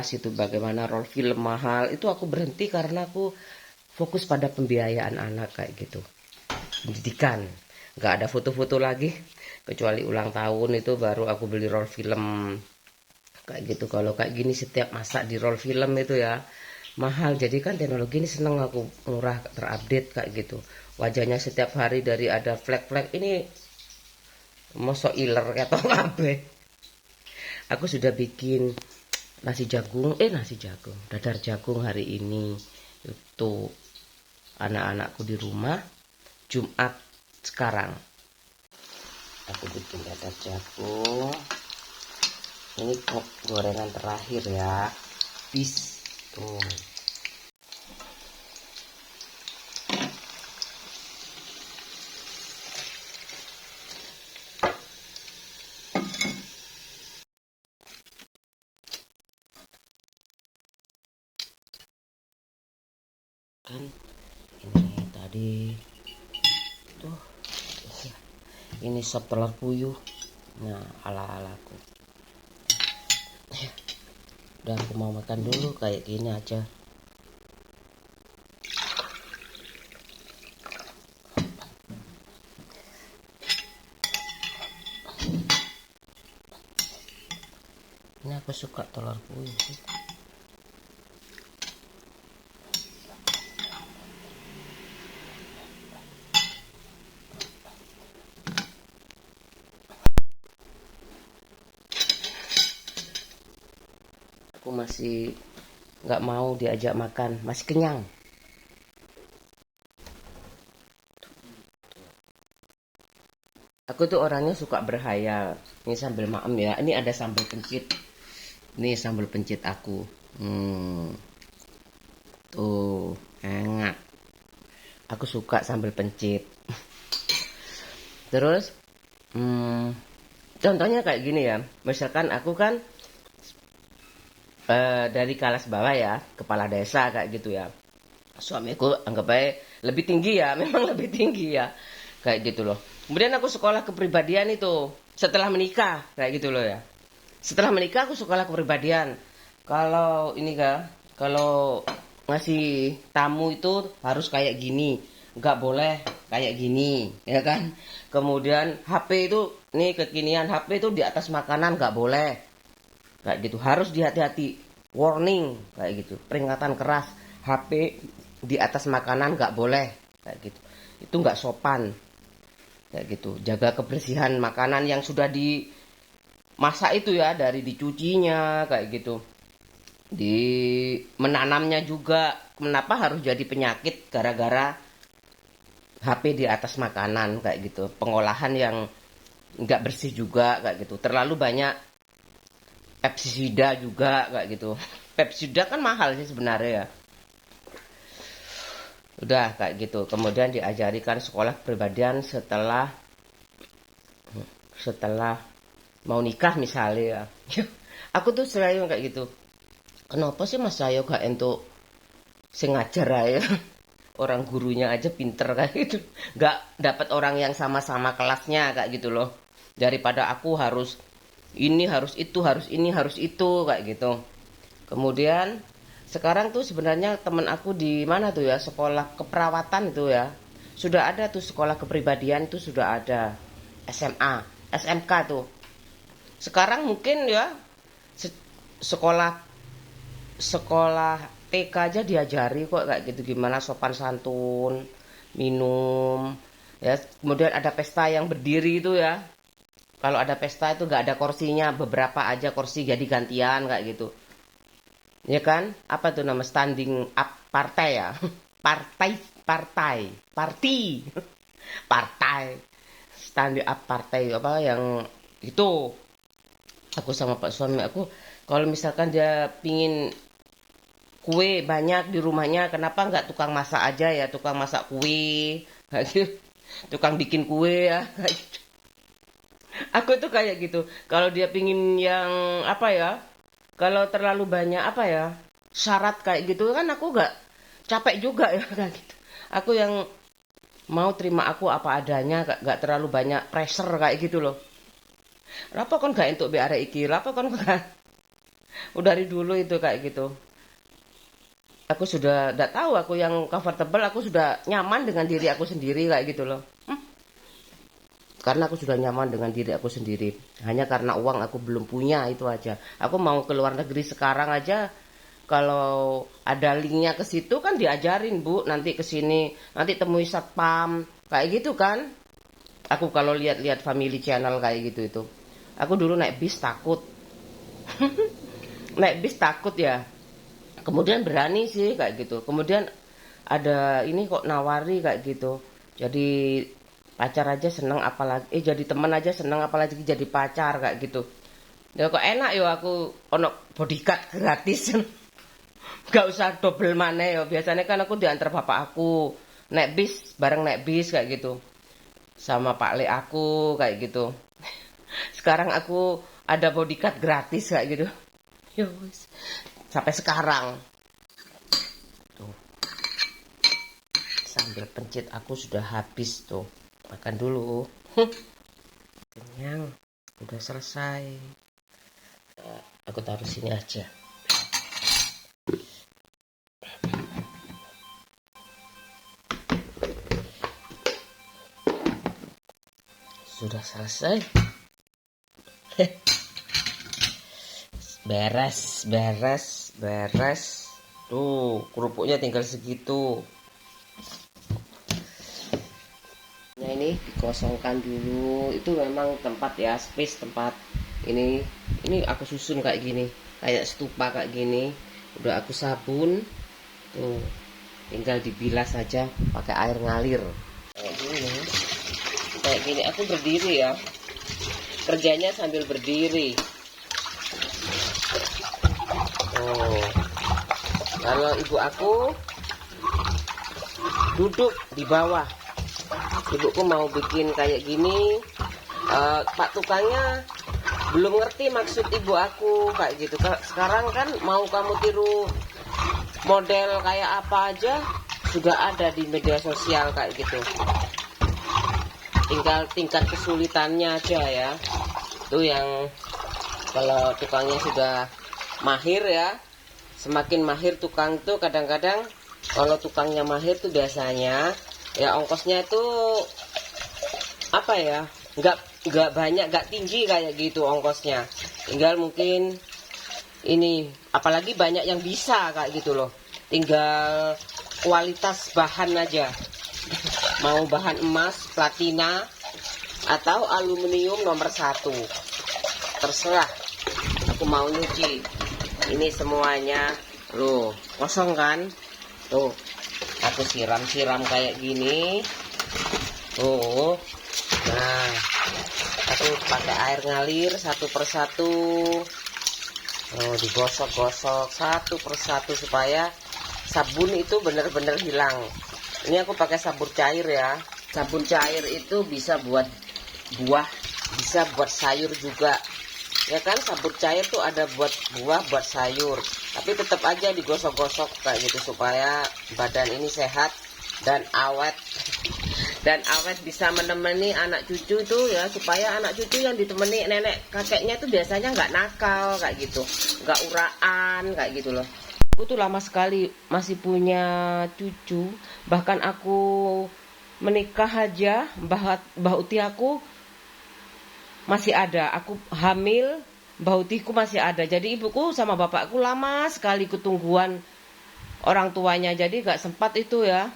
kelas itu bagaimana roll film mahal, itu aku berhenti karena aku fokus pada pembiayaan anak kayak gitu, pendidikan. Nggak ada foto-foto lagi kecuali ulang tahun, itu baru aku beli roll film kayak gitu. Kalau kayak gini setiap masak di roll film itu ya mahal. Jadi kan teknologi ini seneng aku, murah, terupdate kayak gitu. Wajahnya setiap hari dari ada flag-flag ini mosok iler ketok kabeh. Aku sudah bikin nasi jagung, dadar jagung hari ini. Itu anak-anakku di rumah Jumat sekarang. Aku bikin dadar jagung. Ini kok gorengan terakhir ya. Bis tuh. Kan ini tadi tuh, ini sop telur puyuh. Nah, ala-alaku. Udah, aku mau makan dulu kayak gini aja. Ini aku suka telur puyuh sih. Aku masih nggak mau diajak makan, masih kenyang. Aku tuh orangnya suka berhayal. Ini sambal maem ya, ini ada sambal pencit. Ini sambal pencit aku. Tuh, enak. Aku suka sambal pencit. Terus, contohnya kayak gini ya. Misalkan aku kan dari kelas bawah ya, kepala desa kayak gitu ya. Suamiku anggap baik lebih tinggi ya, memang lebih tinggi ya, kayak gitu loh. Kemudian aku sekolah kepribadian itu setelah menikah kayak gitu loh ya. Setelah menikah aku sekolah kepribadian. Kalau ini kan, kalau ngasih tamu itu harus kayak gini, nggak boleh kayak gini, ya kan. Kemudian HP itu, nih kekinian HP itu di atas makanan nggak boleh, kayak gitu, harus dihati-hati, warning kayak gitu, peringatan keras, HP di atas makanan nggak boleh kayak gitu, itu nggak sopan kayak gitu. Jaga kebersihan makanan yang sudah dimasak itu ya, dari dicucinya kayak gitu, di menanamnya juga. Kenapa harus jadi penyakit gara-gara HP di atas makanan kayak gitu, pengolahan yang nggak bersih juga kayak gitu, terlalu banyak pestisida juga kayak gitu. Pestisida kan mahal sih sebenarnya ya. Udah kayak gitu. Kemudian diajarikan sekolah kepribadian setelah setelah mau nikah misalnya ya. Aku tuh selalu kayak gitu. Kenapa sih Mas saya gak entuk sing ngajar aja? Orang gurunya aja pinter kayak gitu. Gak dapat orang yang sama-sama kelasnya kayak gitu loh. Daripada aku harus ini, harus itu, harus ini, harus itu kayak gitu. Kemudian sekarang tuh sebenarnya temen aku di mana tuh ya, sekolah keperawatan itu ya. Sudah ada tuh sekolah kepribadian, itu sudah ada SMA, SMK tuh. Sekarang mungkin ya sekolah sekolah TK aja diajari kok kayak gitu, gimana sopan santun, minum ya. Kemudian ada pesta yang berdiri itu ya. Kalau ada pesta itu nggak ada kursinya, beberapa aja kursi jadi gantian kayak gitu. Ya kan? Apa tuh nama, standing up partai ya? Partai, partai, parti, partai, standing up partai apa yang itu. Aku sama Pak suami aku, kalau misalkan dia pingin kue banyak di rumahnya, kenapa nggak tukang masak aja ya, tukang masak kue, kayak gitu. Tukang bikin kue ya. Aku tuh kayak gitu. Kalau dia pingin yang apa ya, kalau terlalu banyak apa ya, syarat kayak gitu kan aku nggak, capek juga ya kayak gitu. Aku yang mau terima aku apa adanya, nggak terlalu banyak pressure kayak gitu loh. Apa kan gak entuk be arek iki, apa kan gak. Udah dari dulu itu kayak gitu. Aku sudah tidak tahu, aku yang comfortable, aku sudah nyaman dengan diri aku sendiri kayak gitu loh. Karena aku sudah nyaman dengan diri aku sendiri. Hanya karena uang aku belum punya, itu aja. Aku mau ke luar negeri sekarang aja, kalau ada linknya ke situ kan diajarin, Bu, nanti ke sini, nanti temui satpam, kayak gitu kan. Aku kalau lihat-lihat family channel kayak gitu itu. Aku dulu naik bis takut. Naik bis takut ya. Kemudian berani sih kayak gitu. Kemudian ada ini kok nawari kayak gitu. Jadi pacar aja seneng, apalagi jadi teman aja seneng, apalagi jadi pacar kayak gitu. Ya kok enak yo aku ono bodyguard gratis. Gak usah double mana ya. Biasanya kan aku diantar bapak aku naik bis, bareng naik bis kayak gitu. Sama Pak Le aku kayak gitu. Sekarang aku ada bodyguard gratis kayak gitu. Yo, sampai sekarang. Tuh, sambil pencit aku sudah habis tuh. Makan dulu. Kenyang. Udah selesai. Aku taruh sini aja. Sudah selesai. Beres, beres, beres. Tuh, kerupuknya tinggal segitu. Nah, ini dikosongkan dulu. Itu memang tempat ya, space tempat. Ini aku susun kayak gini, kayak stupa kayak gini. Udah aku sabun. Tuh, tinggal dibilas saja pakai air ngalir. Kayak gini. Kayak gini aku berdiri ya. Kerjanya sambil berdiri. Oh, kalau ibu aku duduk di bawah. Ibuku mau bikin kayak gini, Pak tukangnya belum ngerti maksud ibu aku kayak gitu. Sekarang kan mau kamu tiru model kayak apa aja sudah ada di media sosial kayak gitu. Tinggal tingkat kesulitannya aja ya. Itu yang kalau tukangnya sudah mahir ya, semakin mahir tukang tuh kadang-kadang kalau tukangnya mahir tuh biasanya ya ongkosnya itu apa ya, nggak banyak, nggak tinggi kayak gitu ongkosnya. Tinggal mungkin ini apalagi banyak yang bisa kayak gitu loh, tinggal kualitas bahan aja. Mau bahan emas, platina atau aluminium nomor 1, terserah. Aku mau nyuci ini semuanya loh, kosong kan tuh. Aku siram-siram kayak gini tuh. Nah, aku pakai air ngalir satu persatu. Oh, digosok-gosok satu persatu supaya sabun itu benar-benar hilang. Ini aku pakai sabun cair ya. Sabun cair itu bisa buat buah, bisa buat sayur juga. Ya kan, sabun cair tuh ada buat buah, buat sayur. Tapi tetap aja digosok-gosok kayak gitu supaya badan ini sehat dan awet. Dan awet bisa menemani anak cucu itu ya, supaya anak cucu yang ditemani nenek kakeknya itu biasanya nggak nakal kayak gitu, nggak uraan kayak gitu loh. Aku tuh lama sekali masih punya cucu. Bahkan aku menikah aja, mbah uti aku masih ada. Aku hamil, mbah utiku masih ada. Jadi ibuku sama bapakku lama sekali ketungguan orang tuanya. Jadi gak sempat itu ya,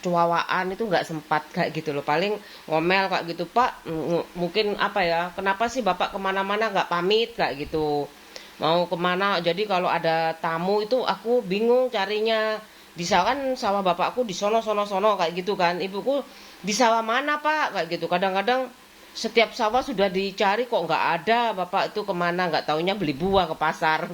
cuawaan itu gak sempat kayak gitu loh. Paling ngomel kayak gitu, Pak, mungkin apa ya, kenapa sih bapak kemana-mana gak pamit kayak gitu, mau kemana. Jadi kalau ada tamu itu aku bingung carinya. Di sawah kan, sawah bapakku di sono kayak gitu kan. Ibuku di sawah mana Pak kayak gitu. Kadang-kadang setiap sawah sudah dicari kok nggak ada. Bapak itu kemana, nggak taunya beli buah ke pasar.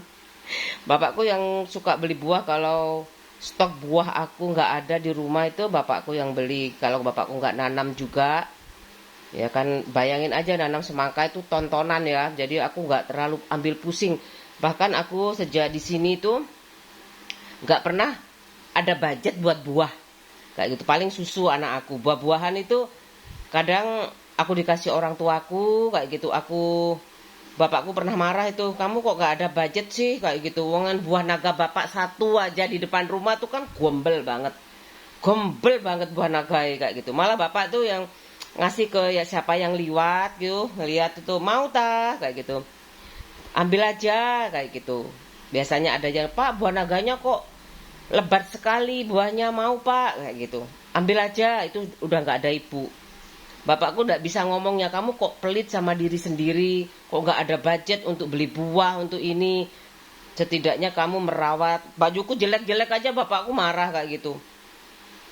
Bapakku yang suka beli buah. Kalau stok buah aku nggak ada di rumah itu bapakku yang beli. Kalau bapakku nggak nanam juga, ya kan bayangin aja nanam semangka itu tontonan ya. Jadi aku nggak terlalu ambil pusing. Bahkan aku sejak di sini tuh nggak pernah ada budget buat buah kayak gitu. Paling susu anak aku. Buah-buahan itu kadang aku dikasih orang tuaku kayak gitu. Aku Bapakku pernah marah itu, kamu kok gak ada budget sih kayak gitu. Wongan buah naga bapak satu aja di depan rumah tuh kan gombel banget. Gombel banget buah naga kayak gitu. Malah bapak tuh yang ngasih ke ya siapa yang liwat gitu, ngeliat itu mau kayak gitu. Ambil aja kayak gitu. Biasanya ada yang, "Pak, buah naganya kok lebat sekali buahnya, mau Pak," kayak gitu. Ambil aja, itu udah nggak ada ibu. Bapakku nggak bisa ngomongnya, "Kamu kok pelit sama diri sendiri, kok nggak ada budget untuk beli buah untuk ini. Setidaknya kamu merawat bajuku jelek-jelek aja bapakku marah kayak gitu."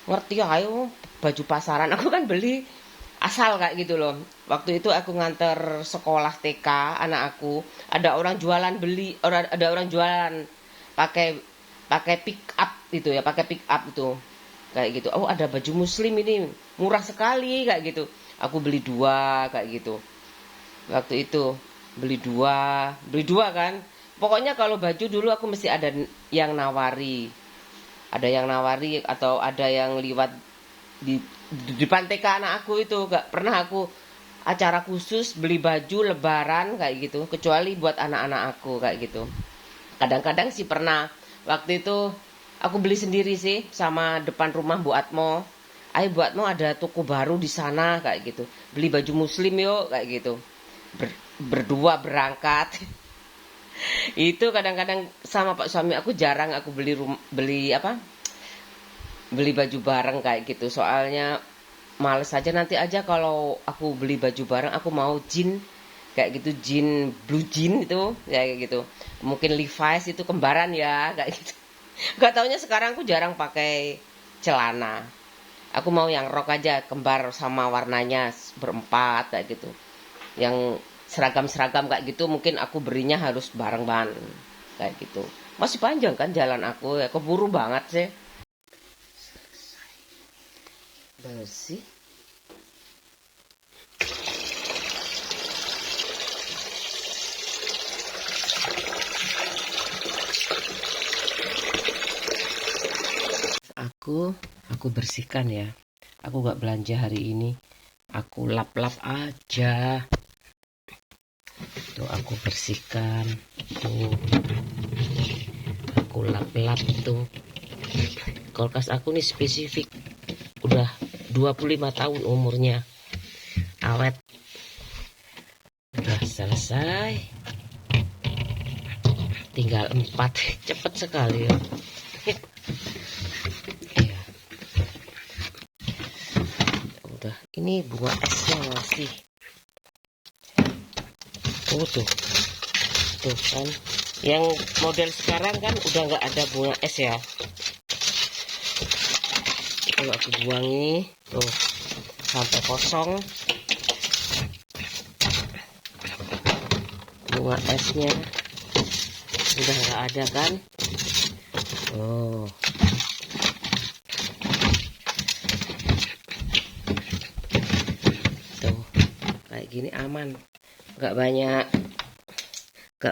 Ngerti ayo baju pasaran aku kan beli asal kayak gitu loh. Waktu itu aku nganter sekolah TK anak aku, ada orang jualan beli, ada orang jualan pakai pakai pick up gitu ya, pakai pick up itu. Kayak gitu. Oh, ada baju muslim ini, murah sekali kayak gitu. Aku beli dua kayak gitu. Waktu itu beli dua kan. Pokoknya kalau baju dulu aku mesti ada yang nawari. Ada yang nawari atau ada yang liwat di depan TK anak aku itu. Gak pernah aku acara khusus beli baju lebaran kayak gitu, kecuali buat anak-anak aku kayak gitu. Kadang-kadang sih pernah. Waktu itu aku beli sendiri sih sama depan rumah Bu Atmo. "Ayo Bu Atmo, ada toko baru di sana," kayak gitu. "Beli baju muslim yuk," kayak gitu. Berdua berangkat. Itu kadang-kadang sama Pak suami aku jarang aku beli apa? Beli baju bareng kayak gitu. Soalnya males aja, nanti aja kalau aku beli baju bareng aku mau jean kayak gitu, jean blue jean itu kayak gitu. Mungkin Levi's itu kembaran ya kayak gitu. Gak taunya sekarang aku jarang pakai celana. Aku mau yang rok aja kembar sama warnanya berempat kayak gitu. Yang seragam-seragam kayak gitu mungkin aku berinya harus bareng-bareng kayak gitu. Masih panjang kan jalan aku ya, keburu banget sih. Bersih. Aku bersihkan ya. Aku gak belanja hari ini. Aku lap-lap aja. Tuh aku bersihkan. Tuh aku lap-lap tuh. Kulkas aku nih spesifik. Udah 25 tahun umurnya. Awet. Udah selesai. Tinggal 4. Cepet sekali ya. Iya. Udah, ini bunga esnya masih. Oh tuh. Tuh kan. Yang model sekarang kan udah nggak ada bunga es ya. Kalau aku buang ini tuh sampai kosong bunga esnya udah nggak ada kan. Oh, tuh kayak gini aman, nggak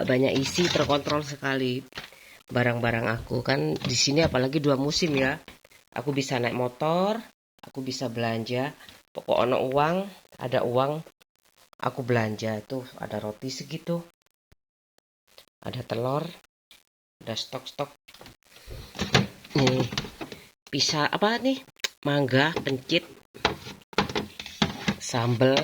banyak isi, terkontrol sekali barang-barang aku kan di sini. Apalagi 2 musim ya, aku bisa naik motor, aku bisa belanja. Pokok ada uang aku belanja. Tuh ada roti segitu, ada telur, ada stok-stok nih, pisah apa nih, mangga, pencit, sambel.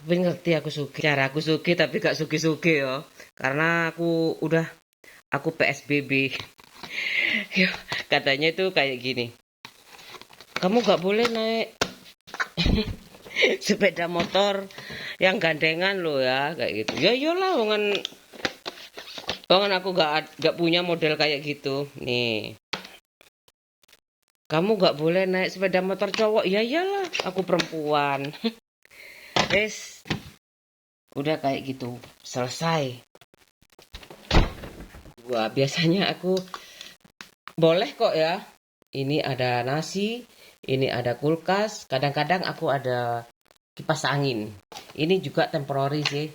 Tapi ngerti aku suki, cara aku suki tapi gak suki-suki ya, karena aku PSBB. Ya, katanya itu kayak gini, kamu gak boleh naik sepeda motor yang gandengan lo ya kayak gitu. Ya iyalah, wangan aku gak punya model kayak gitu nih. Kamu gak boleh naik sepeda motor cowok. Ya iyalah, aku perempuan. Wes, udah kayak gitu, selesai. Wah, biasanya aku boleh kok ya. Ini ada nasi, ini ada kulkas. Kadang-kadang aku ada kipas angin. Ini juga temporary sih.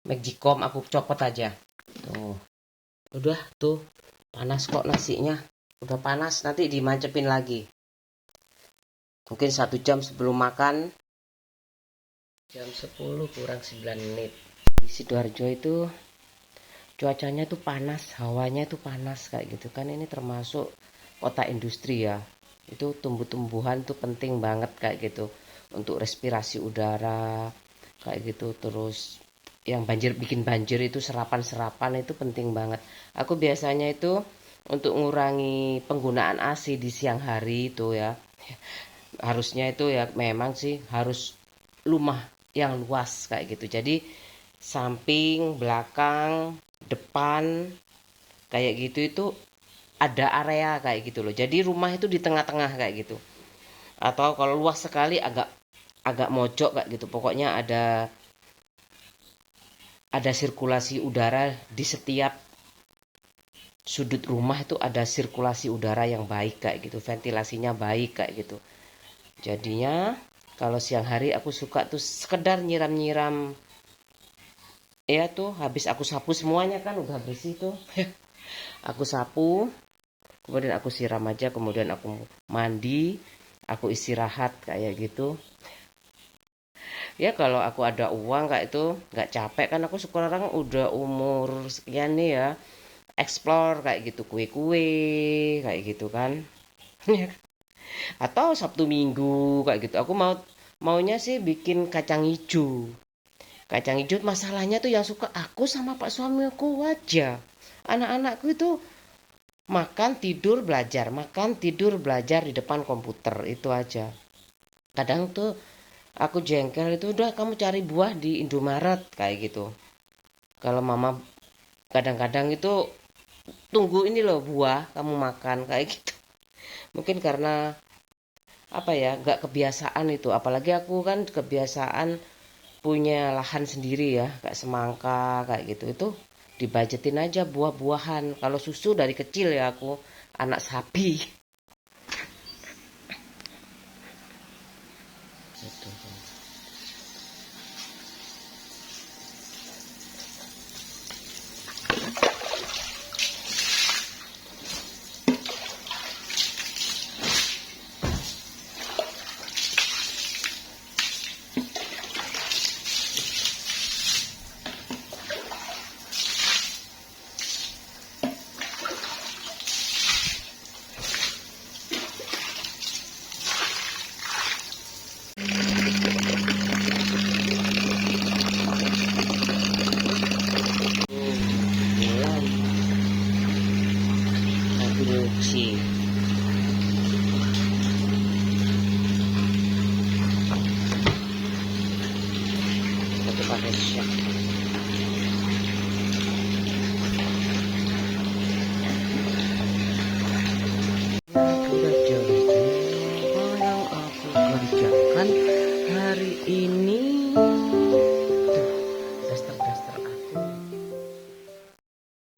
Magicom aku copot aja. Tuh, udah tuh panas kok nasinya. Udah panas, nanti dimancepin lagi. Mungkin 1 jam sebelum makan, jam 10 kurang 9 menit. Di Sidoarjo itu cuacanya tuh panas, hawanya tuh panas kayak gitu kan. Ini termasuk kota industri ya. Itu tumbuh-tumbuhan tuh penting banget kayak gitu untuk respirasi udara kayak gitu. Terus yang bikin banjir itu serapan-serapan itu penting banget. Aku biasanya itu untuk mengurangi penggunaan AC di siang hari itu ya. Harusnya itu ya memang sih harus rumah yang luas kayak gitu. Jadi samping, belakang, depan kayak gitu itu ada area kayak gitu loh. Jadi rumah itu di tengah-tengah kayak gitu. Atau kalau luas sekali agak agak mojok kayak gitu. Pokoknya ada sirkulasi udara di setiap sudut rumah, itu ada sirkulasi udara yang baik kayak gitu, ventilasinya baik kayak gitu. Jadinya kalau siang hari aku suka tuh sekedar nyiram-nyiram ya tuh, habis aku sapu semuanya kan udah bersih tuh. Aku sapu, kemudian aku siram aja, kemudian aku mandi, aku istirahat kayak gitu. Ya kalau aku ada uang kayak itu nggak capek kan, aku sekarang udah umur sekian nih ya, explore kayak gitu, kue-kue kayak gitu kan. Atau Sabtu Minggu kayak gitu aku maunya sih bikin kacang hijau. Kacang hijau masalahnya tuh yang suka aku sama pak suamiku aja. Anak-anakku itu makan tidur belajar di depan komputer itu aja. Kadang tuh aku jengkel, itu udah kamu cari buah di Indomaret kayak gitu. Kalau mama kadang-kadang itu tunggu ini loh buah kamu makan kayak gitu. Mungkin karena apa ya, nggak kebiasaan itu. Apalagi aku kan kebiasaan punya lahan sendiri ya, kayak semangka kayak gitu. Itu dibajetin aja buah-buahan. Kalau susu dari kecil ya aku anak sapi. Gitu. Mulai aku nyuci. Aku pakai siap. Sudah jauh apa yang aku kerjakan hari ini. Tuh, daster-daster aku.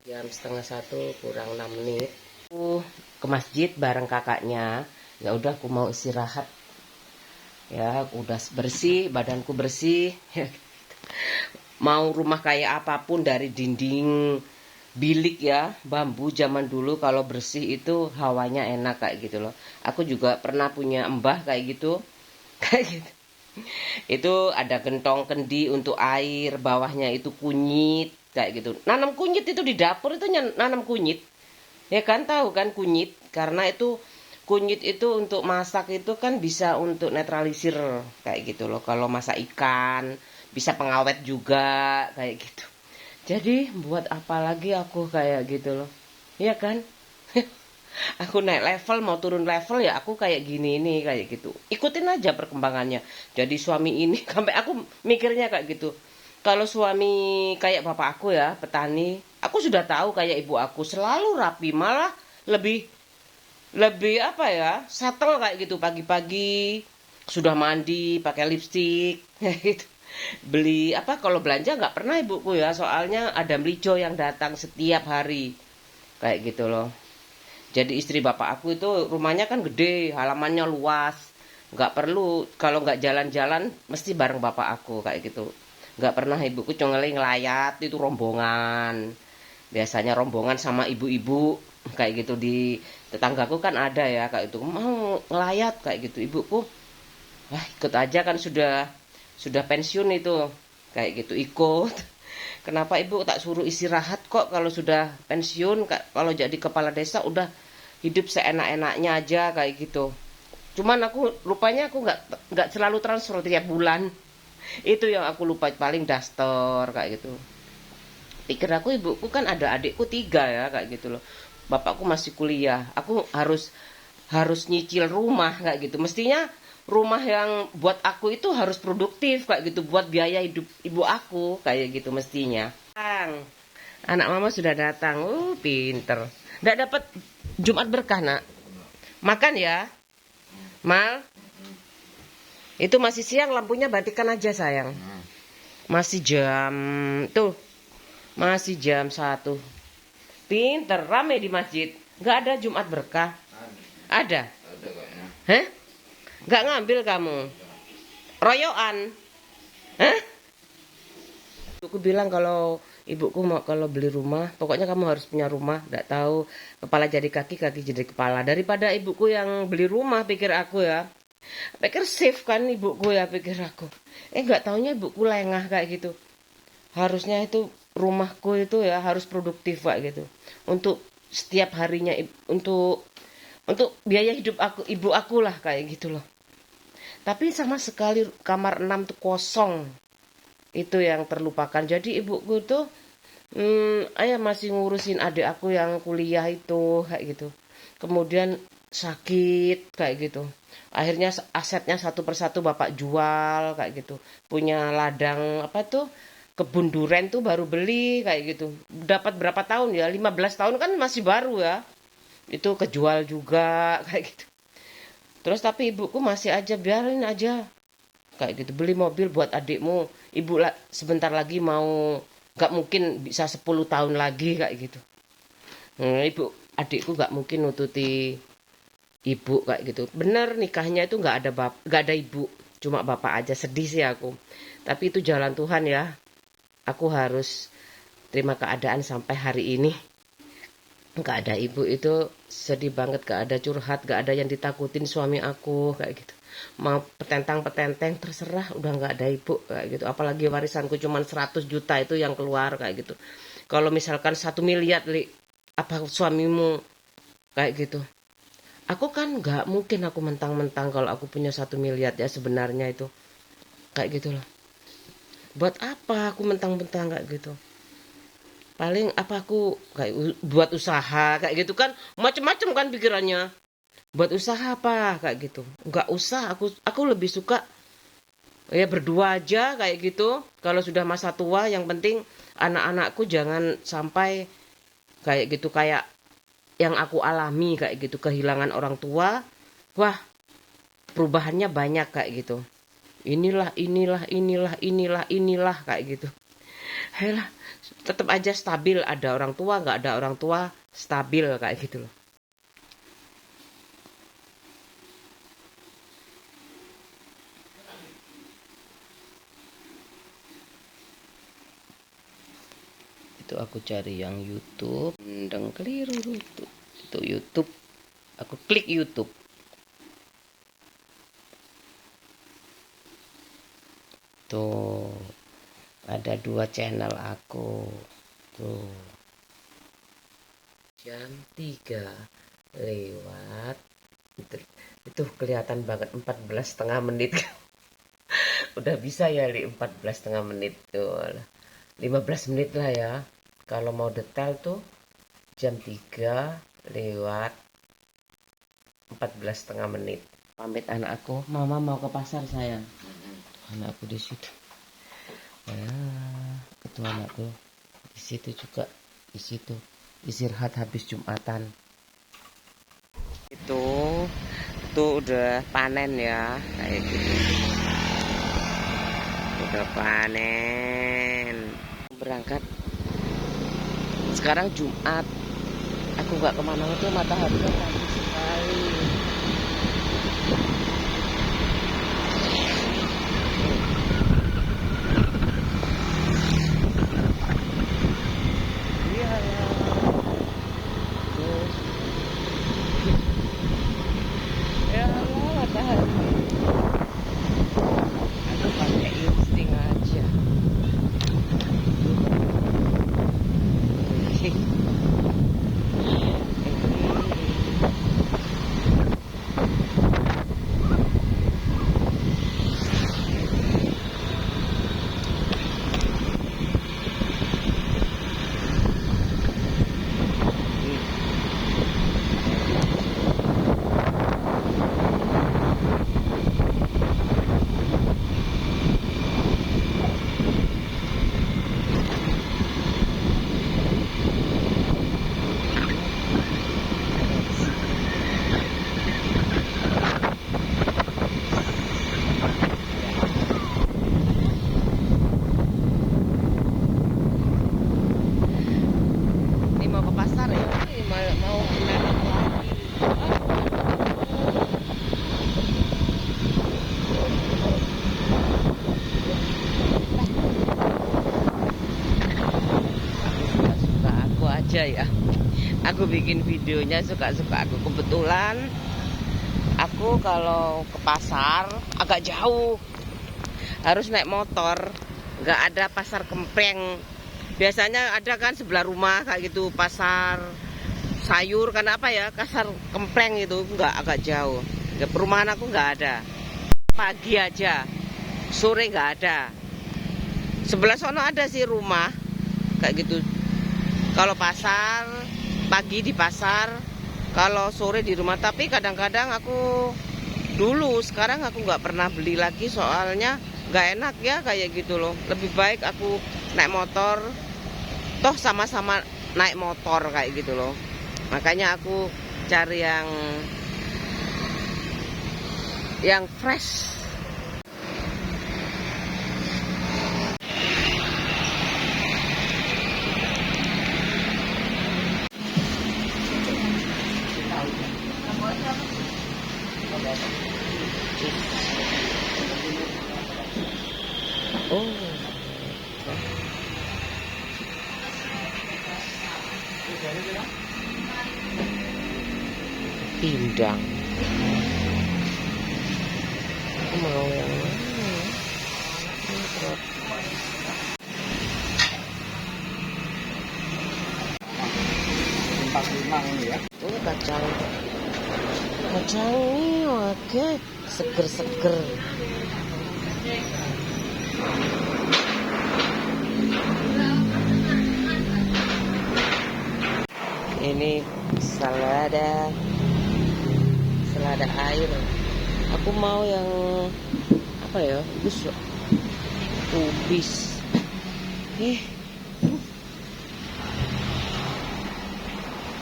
Jam setengah 1 kurang 6 menit. Aku ke masjid bareng kakaknya. Ya udah aku mau istirahat. Ya udah bersih, badanku bersih. Mau rumah kayak apapun, dari dinding bilik ya, bambu zaman dulu kalau bersih itu hawanya enak kayak gitu loh. Aku juga pernah punya mbah kayak gitu. Kayak gitu. Itu ada gentong kendi untuk air, bawahnya itu kunyit kayak gitu. Nanam kunyit itu di dapur itu nanam kunyit. Ya kan tahu kan kunyit, karena itu kunyit itu untuk masak itu kan bisa untuk netralisir kayak gitu loh. Kalau masak ikan, bisa pengawet juga kayak gitu. Jadi buat apa lagi aku kayak gitu loh. Iya kan? Aku naik level mau turun level ya aku kayak gini ini kayak gitu. Ikutin aja perkembangannya. Jadi suami ini sampai aku mikirnya kayak gitu. Kalau suami kayak bapak aku ya, petani, aku sudah tahu kayak ibu aku selalu rapi, malah lebih lebih apa ya, settle kayak gitu. Pagi-pagi sudah mandi pakai lipstik gitu. Beli apa, kalau belanja nggak pernah ibuku ya, soalnya ada melijo yang datang setiap hari kayak gitu loh. Jadi istri bapak aku itu rumahnya kan gede, halamannya luas. Nggak perlu, kalau nggak jalan-jalan mesti bareng bapak aku kayak gitu. Nggak pernah ibuku cuma ngelayat itu rombongan. Biasanya rombongan sama ibu-ibu kayak gitu. Di tetanggaku kan ada ya kayak itu, mau ngelayat kayak gitu. Ibuku Ikut aja kan sudah pensiun itu. Kayak gitu ikut. Kenapa ibu tak suruh istirahat kok kalau sudah pensiun, kalau jadi kepala desa udah hidup seenak-enaknya aja kayak gitu. Cuman aku lupanya aku nggak selalu transfer tiap bulan. Itu yang aku lupa paling daster kayak gitu. Pikir aku ibuku kan ada adikku 3 ya kayak gitu loh. Bapakku masih kuliah. Aku harus nyicil rumah kayak gitu. Mestinya rumah yang buat aku itu harus produktif kayak gitu buat biaya hidup ibu aku kayak gitu mestinya. Anak mama sudah datang. Pinter. Nggak dapat Jumat berkah, Nak. Makan ya. Mal. Itu masih siang, lampunya batikan aja sayang. Masih jam tuh. Masih jam 1. Pinter, rame di masjid. Nggak ada Jumat berkah. Ada. Ada kayaknya. Hah? Nggak ngambil kamu. Royoan. Hah? Ibuku bilang kalau ibuku mau kalau beli rumah, pokoknya kamu harus punya rumah. Nggak tahu kepala jadi kaki, kaki jadi kepala. Daripada ibuku yang beli rumah, pikir aku ya. Pikir safe kan ibuku ya, pikir aku. Nggak taunya ibuku lengah kayak gitu. Harusnya itu rumahku itu ya harus produktif kayak gitu. Untuk setiap harinya untuk biaya hidup aku, ibu aku lah kayak gitu loh. Tapi sama sekali kamar 6 tuh kosong. Itu yang terlupakan. Jadi ibuku tuh ayah masih ngurusin adik aku yang kuliah itu kayak gitu. Kemudian sakit kayak gitu. Akhirnya asetnya satu persatu bapak jual kayak gitu. Punya ladang apa tuh? Kebun duren tuh baru beli kayak gitu. Dapat berapa tahun ya? 15 tahun kan masih baru ya. Itu kejual juga kayak gitu. Terus tapi ibuku masih aja biarin aja kayak gitu, beli mobil buat adikmu, ibu sebentar lagi mau, nggak mungkin bisa 10 tahun lagi kayak gitu. Ibu adikku nggak mungkin nututi ibu kayak gitu. Bener nikahnya itu nggak ada ibu, cuma bapak aja. Sedih sih aku, tapi itu jalan Tuhan ya. Aku harus terima keadaan sampai hari ini. Nggak ada ibu itu sedih banget, nggak ada curhat, nggak ada yang ditakutin suami aku kayak gitu. Mau petentang-petenteng terserah, udah nggak ada ibu kayak gitu. Apalagi warisanku cuma 100 juta itu yang keluar kayak gitu. Kalau misalkan 1 miliar apa suamimu kayak gitu. Aku kan nggak mungkin aku mentang-mentang kalau aku punya 1 miliar ya sebenarnya itu kayak gitu loh. Buat apa aku mentang-mentang kayak gitu? Paling apa aku kayak buat usaha kayak gitu kan, macem-macem kan pikirannya. Buat usaha apa kayak gitu, nggak usah. Aku lebih suka ya berdua aja kayak gitu. Kalau sudah masa tua yang penting anak-anakku jangan sampai kayak gitu, kayak yang aku alami kayak gitu, kehilangan orang tua. Wah, perubahannya banyak kayak gitu. Inilah kayak gitu. Helah, tetap aja stabil, ada orang tua nggak ada orang tua stabil kayak gitu loh. Itu aku cari yang YouTube, dan keliru itu YouTube. Aku klik YouTube. Tuh, ada 2 channel aku. Tuh. Jam 3 lewat. Itu kelihatan banget 14,5 menit. Udah bisa ya 14,5 menit tuh. 15 menit lah ya. Kalau mau detail tuh jam 3 lewat 14,5 menit. Pamit anak aku, mama mau ke pasar sayang. Anakku di situ. Ya, itu anakku di situ juga, di situ istirahat habis Jumatan. Itu udah panen ya, kayak gitu. Udah panen. Berangkat. Sekarang Jumat. Aku nggak kemana-mana tuh, matahari kan cantik sekali. Iya ya. Terus, ya Allah, matahari. aja ya. Aku bikin videonya suka-suka aku. Kebetulan aku kalau ke pasar agak jauh, harus naik motor. Nggak ada pasar Kempreng. Biasanya ada kan sebelah rumah kayak gitu, pasar sayur, karena apa ya, pasar Kempreng itu nggak, agak jauh. Perumahan aku nggak ada. Pagi aja, sore nggak ada. Sebelah sono ada sih rumah kayak gitu. Kalau pasar pagi di pasar, kalau sore di rumah. Tapi kadang-kadang aku dulu, sekarang aku nggak pernah beli lagi, soalnya nggak enak ya kayak gitu loh. Lebih baik aku naik motor, toh sama-sama naik motor kayak gitu loh. Makanya aku cari yang fresh. Oh, pindang. Aku mau yang mana? Ini kacang ini oke, seger-seger. Ini selada air. Aku mau yang apa ya, kubis.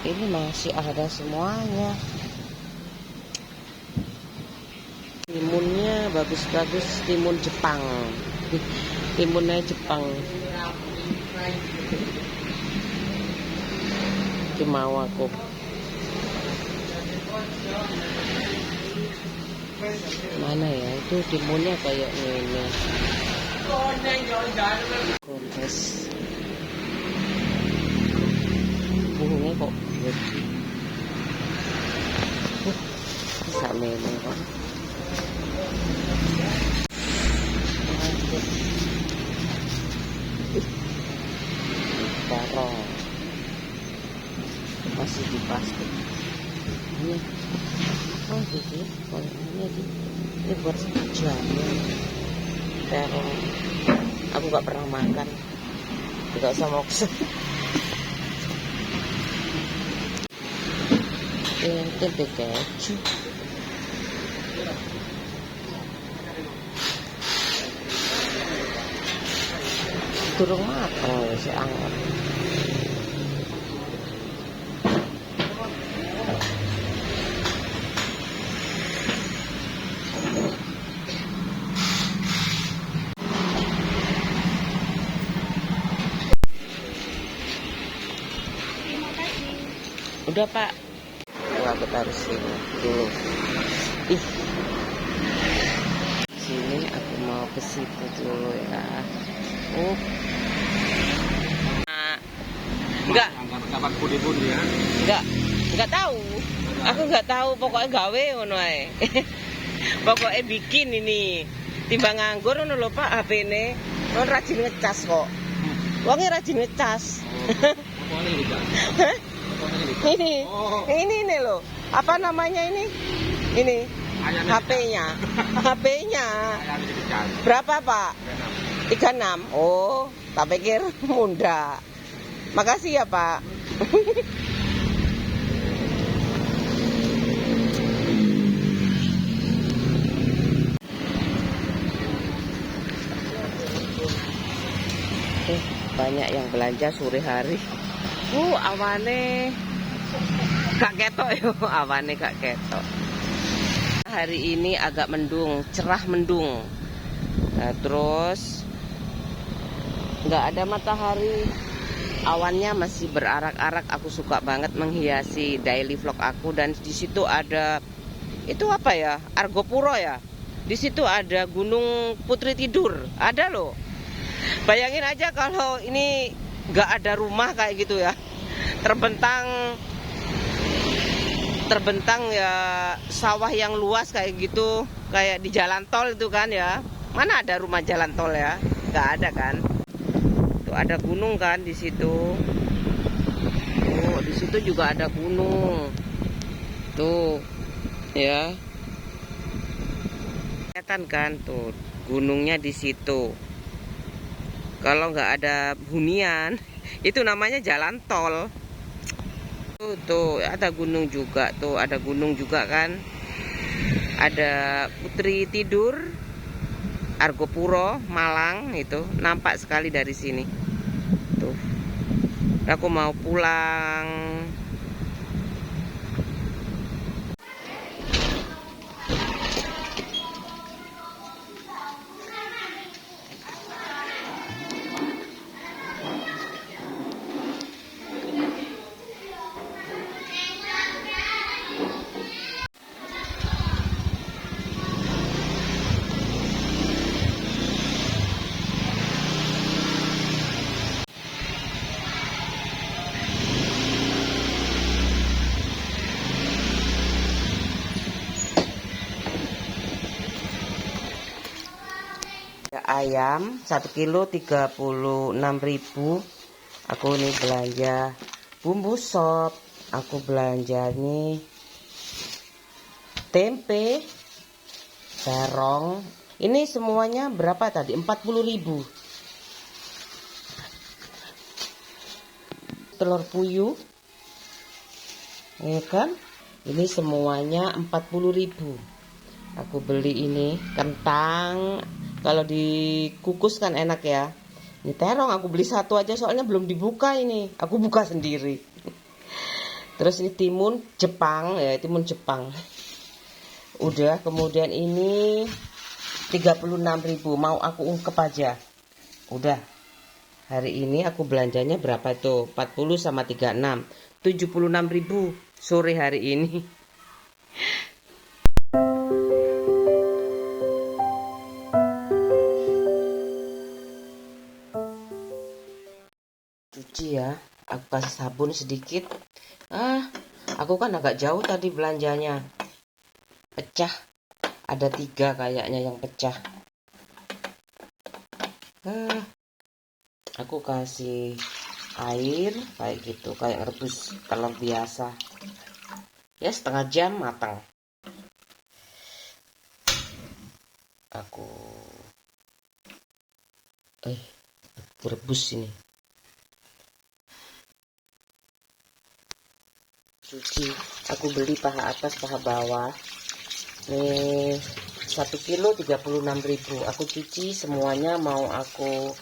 Ini masih ada semuanya. Timunnya bagus-bagus, timun Jepang. Timunnya Jepang. Ini mau aku. Mana ya, itu timunnya kayak ini. Kontes. Bunganya kok gede. Bisa mene kok. Terong masih di plastik. Ini oh gitu, ini buat jamu. Terong aku nggak pernah makan, nggak usah mau kesel. Tempe keju. Durung mateng wis anget. Udah Pak. Aku taruh sini dulu. Sini aku mau ke situ dulu ya. Enggak tahu. Aku enggak tahu, pokoknya gawe ngono ae. Pokoknya bikin ini. Timbang nganggur ngono lho Pak, HP-ne. Wong rajin ngecas kok. Wonge rajin ngecas. Ini nih loh. Apa namanya ini? Ini HP-nya. HP-nya. Berapa Pak? 36. Oh, tak pikir muda. Makasih ya Pak. Banyak yang belanja sore hari. Awane gak ketok yo, awane gak ketok. Hari ini agak mendung, cerah mendung. Nah, terus nggak ada matahari, awannya masih berarak-arak. Aku suka banget menghiasi daily vlog aku, dan di situ ada itu apa ya, Argopuro ya. Di situ ada Gunung Putri Tidur, ada loh. Bayangin aja kalau ini nggak ada rumah kayak gitu ya. terbentang ya sawah yang luas kayak gitu, kayak di jalan tol itu kan ya. Mana ada rumah jalan tol ya? Nggak ada kan? Tuh ada gunung kan di situ. Oh, di situ juga ada gunung. Tuh, ya. Kelihatan kan tuh gunungnya di situ. Kalau nggak ada hunian, itu namanya jalan tol. Tuh ada gunung juga, tuh ada gunung juga kan. Ada Putri Tidur, Argopuro, Malang, itu nampak sekali dari sini. Tuh, aku mau pulang. Ayam 1 kilo 36.000. Aku nih belanja bumbu sop, aku belanja nih tempe, terong. Ini semuanya berapa tadi? 40.000. Telur puyuh, ya kan? Ini semuanya 40.000. Aku beli ini kentang. Kalau dikukus kan enak ya. Ini terong aku beli satu aja soalnya belum dibuka ini. Aku buka sendiri. Terus ini timun Jepang ya, timun Jepang. Udah, kemudian ini 36.000. Mau aku ungkep aja. Udah. Hari ini aku belanjanya berapa tuh? 40 sama 36. 76.000 sore hari ini. Cuci ya, aku kasih sabun sedikit. Aku kan agak jauh tadi belanjanya. Pecah, ada 3 kayaknya yang pecah. Aku kasih air kayak gitu, kayak rebus telur biasa ya, setengah jam matang. Aku rebus ini, cuci. Aku beli paha atas paha bawah nih, 1 kilo 36.000. Aku cuci semuanya. Mau aku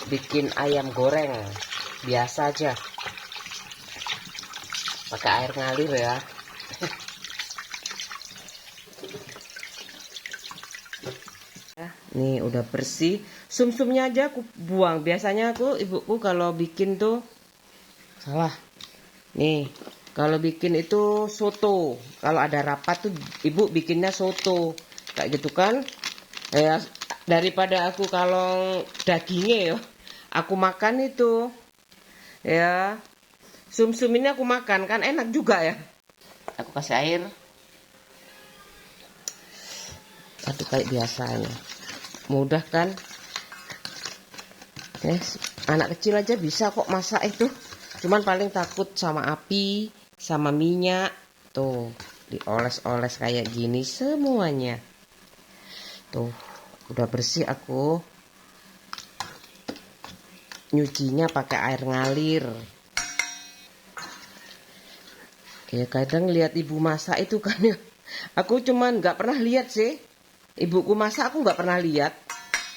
bikin ayam goreng biasa aja, pakai air ngalir ya. Nih udah bersih. Sumsumnya aja aku buang. Biasanya ibuku kalau bikin tuh salah. Nih kalau bikin itu soto. Kalau ada rapat tuh ibu bikinnya soto kayak gitu kan ya. Daripada aku kalau dagingnya ya aku makan itu ya, sumsum ini aku makan kan enak juga ya. Aku kasih air satu kayak biasanya. Mudah kan? Anak kecil aja bisa kok masak itu. Cuman paling takut sama api, sama minyak. Tuh, dioles-oles kayak gini semuanya. Tuh, udah bersih aku. Nyucinya pakai air ngalir. Ya kadang lihat ibu masak itu kan ya. Aku cuman nggak pernah lihat sih. Ibuku masak aku nggak pernah lihat.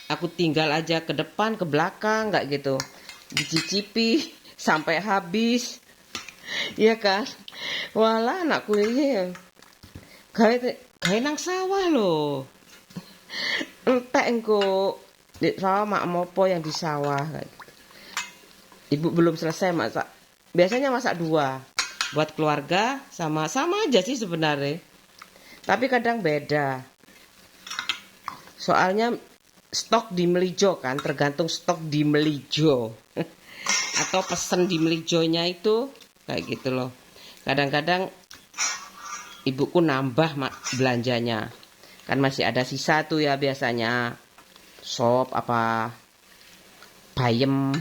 Aku tinggal aja ke depan, ke belakang, nggak gitu. Dicicipi sampai habis. Iya kan? Walah anakku ini gawe nang sawah loh. Entek engko di sawah mak mopo yang di sawah. Ibu belum selesai masak. Biasanya masak 2. Buat keluarga sama aja sih sebenarnya. Tapi kadang beda. Soalnya stok di Melijo kan, tergantung stok di Melijo. atau pesen di Melijonya itu kayak gitu loh. Kadang-kadang ibuku nambah belanjanya, kan masih ada sisa tuh ya biasanya sop apa bayam.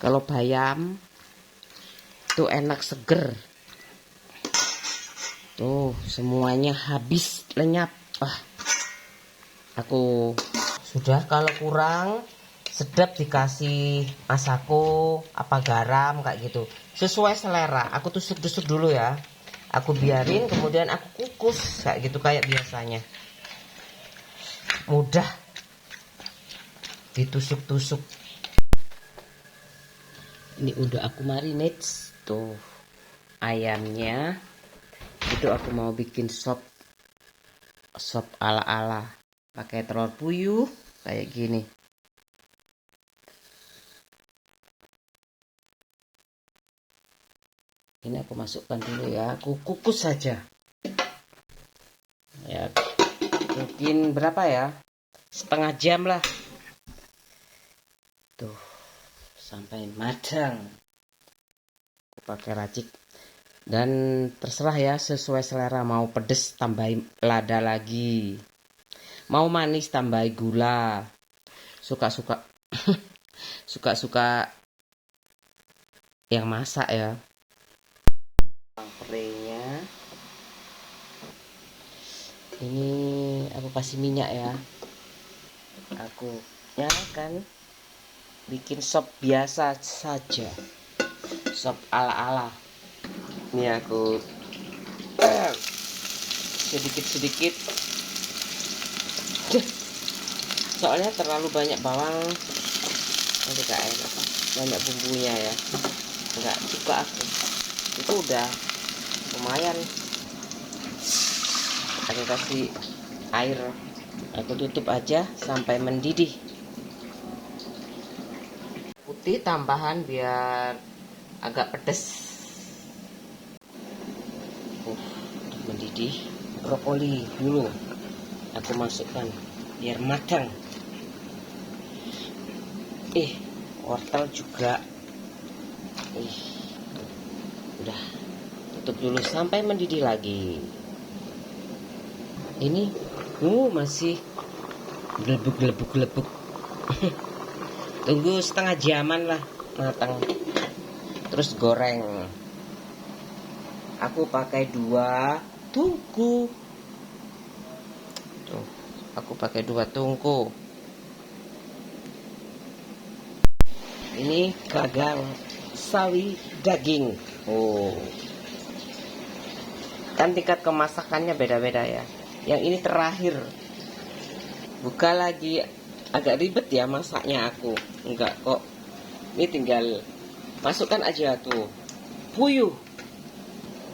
Kalau bayam tuh enak, seger. Tuh semuanya habis lenyap. Aku sudah, kalau kurang sedap dikasih masako apa garam kayak gitu, sesuai selera. Aku tusuk-tusuk dulu ya, aku biarin, kemudian aku kukus kayak gitu, kayak biasanya. Mudah ditusuk-tusuk. Ini udah aku marinate tuh ayamnya. Itu aku mau bikin sop ala-ala pakai telur puyuh kayak gini. Ini aku masukkan dulu ya, aku kukus saja. Ya, mungkin berapa ya? Setengah jam lah. Tuh, sampai matang. Aku pakai racik. Dan terserah ya, sesuai selera. Mau pedes tambahin lada lagi. Mau manis tambahin gula. Suka-suka suka-suka yang masak ya. Perenya ini aku kasih minyak ya, aku nyalakan, bikin sop biasa saja, sop ala-ala. Ini aku sedikit-sedikit, soalnya terlalu banyak bawang nanti gak enak, banyak bumbunya ya, nggak suka aku. Itu udah lumayan. Aku kasih air, aku tutup aja sampai mendidih. Putih tambahan biar agak pedes. Mendidih. Brokoli dulu aku masukkan biar matang. Wortel juga. Udah, tutup dulu sampai mendidih lagi. Ini masih gelebuk. Tunggu setengah jaman lah matang. Terus goreng. Aku pakai 2 tungku. Tuh, aku pakai 2 tungku. Ini gagang sawi daging. Kan tingkat kemasakannya beda-beda ya. Yang ini terakhir. Buka lagi, agak ribet ya masaknya aku. Enggak kok. Ini tinggal masukkan aja tuh puyuh.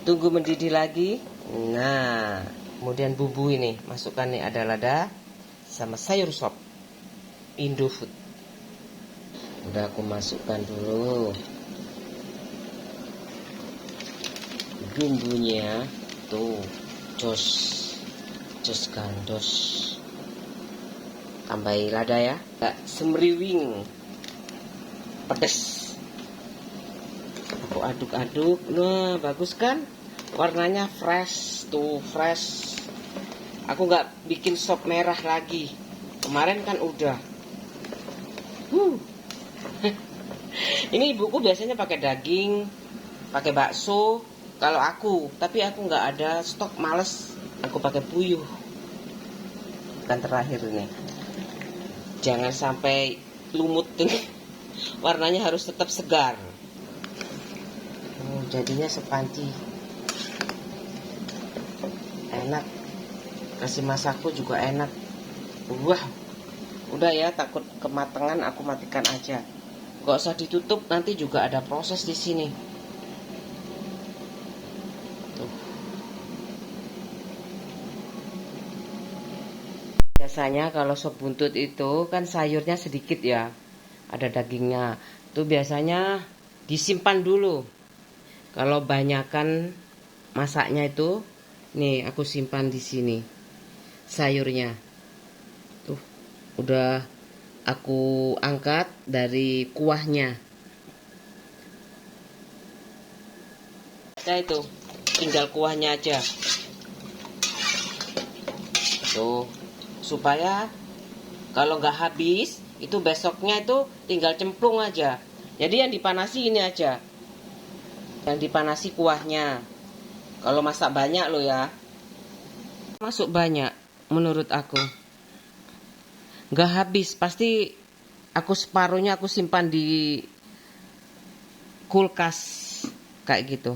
Tunggu mendidih lagi. Nah, kemudian bumbu ini masukkan nih, ada lada sama sayur sop Indofood. Udah aku masukkan dulu bumbunya tuh, jos gandos, tambahin lada ya, gak semriwing, pedes. Aku aduk-aduk. Nah, bagus kan warnanya, fresh tuh, fresh. Aku nggak bikin sop merah lagi, kemarin kan udah. Ini ibuku biasanya pakai daging, pakai bakso kalau aku, tapi aku nggak ada stok, males. Aku pakai puyuh. Kan terakhir ini, jangan sampai lumut tuh. Warnanya harus tetap segar. Jadinya sepanci, enak. Kasih masakku juga enak. Wah, udah ya, takut kematangan aku matikan aja. Gak usah ditutup, nanti juga ada proses di sini. Tuh. Biasanya kalau sop buntut itu kan sayurnya sedikit ya, ada dagingnya. Tuh biasanya disimpan dulu. Kalau banyakan masaknya itu, nih aku simpan di sini sayurnya. Tuh, udah aku angkat dari kuahnya. selesai tuh, tinggal kuahnya aja tuh, supaya kalau nggak habis itu besoknya itu tinggal cemplung aja. Jadi yang dipanasi ini aja, yang dipanasi kuahnya. Kalau masak banyak loh ya, masuk banyak menurut aku nggak habis, pasti aku separuhnya aku simpan di kulkas kayak gitu,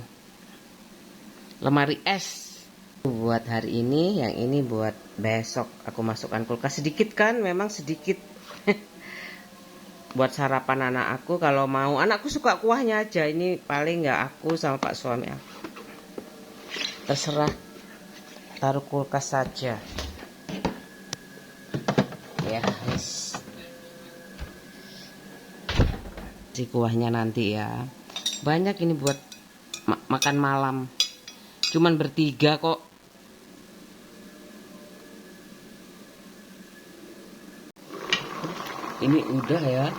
lemari es. Buat hari ini, yang ini buat besok aku masukkan kulkas. Sedikit kan, memang sedikit. Buat sarapan anak aku kalau mau. Anakku suka kuahnya aja, ini paling nggak aku sama pak suami aku. Terserah, taruh kulkas saja ya. Si kuahnya nanti ya, banyak ini buat makan malam, cuman bertiga kok. Ini udah ya,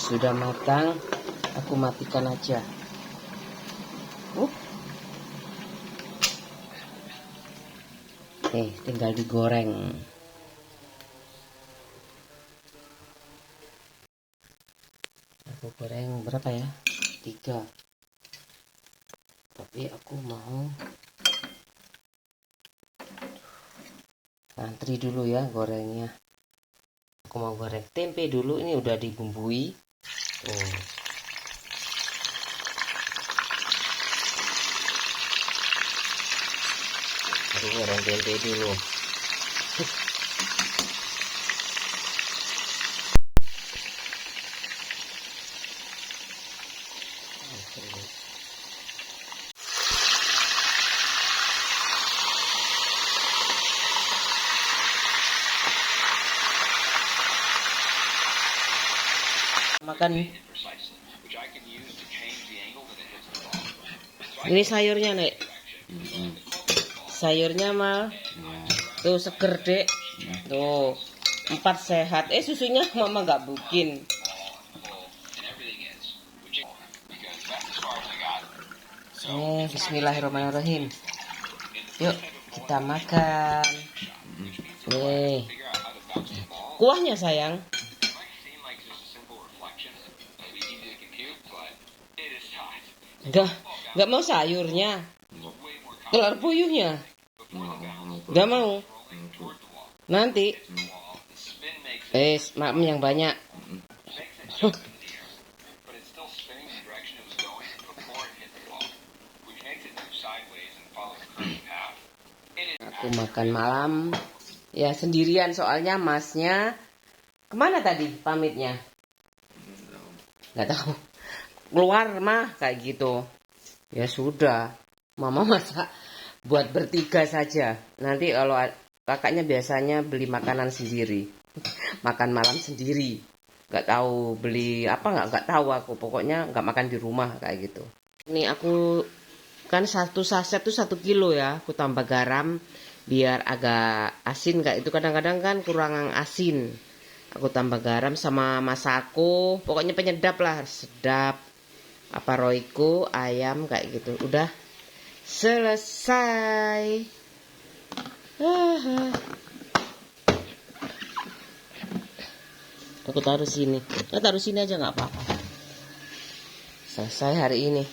sudah matang, aku matikan aja. Nih, tinggal digoreng. Aku goreng berapa ya? 3. Tapi aku mau antri dulu ya gorengnya. Aku mau goreng tempe dulu, ini udah dibumbui. Aku goreng tempe dulu. Makan ini sayurnya nek, sayurnya mah tuh seger dek, tuh 4 sehat. Susunya mama nggak bikin. Bismillahirrahmanirrahim. Yuk kita makan. Nih kuahnya sayang. Enggak mau sayurnya, telur puyuhnya enggak mau. Nanti makan yang banyak. Aku makan malam ya sendirian, soalnya masnya kemana tadi pamitnya, nggak tahu, keluar mah kayak gitu. Ya sudah, mama masak buat bertiga saja. Nanti kalau kakaknya biasanya beli makanan sendiri, makan malam sendiri. Nggak tahu beli apa, nggak tahu aku. Pokoknya nggak makan di rumah kayak gitu. Ini aku kan 1 saset tuh 1 kilo ya. Aku tambah garam biar agak asin kayak itu. Kadang-kadang kan kurang asin. Aku tambah garam sama masako. Pokoknya penyedap lah, sedap. Apa roiko ayam kayak gitu. Udah selesai. Aku taruh sini. Taruh sini aja nggak apa-apa. Selesai hari ini.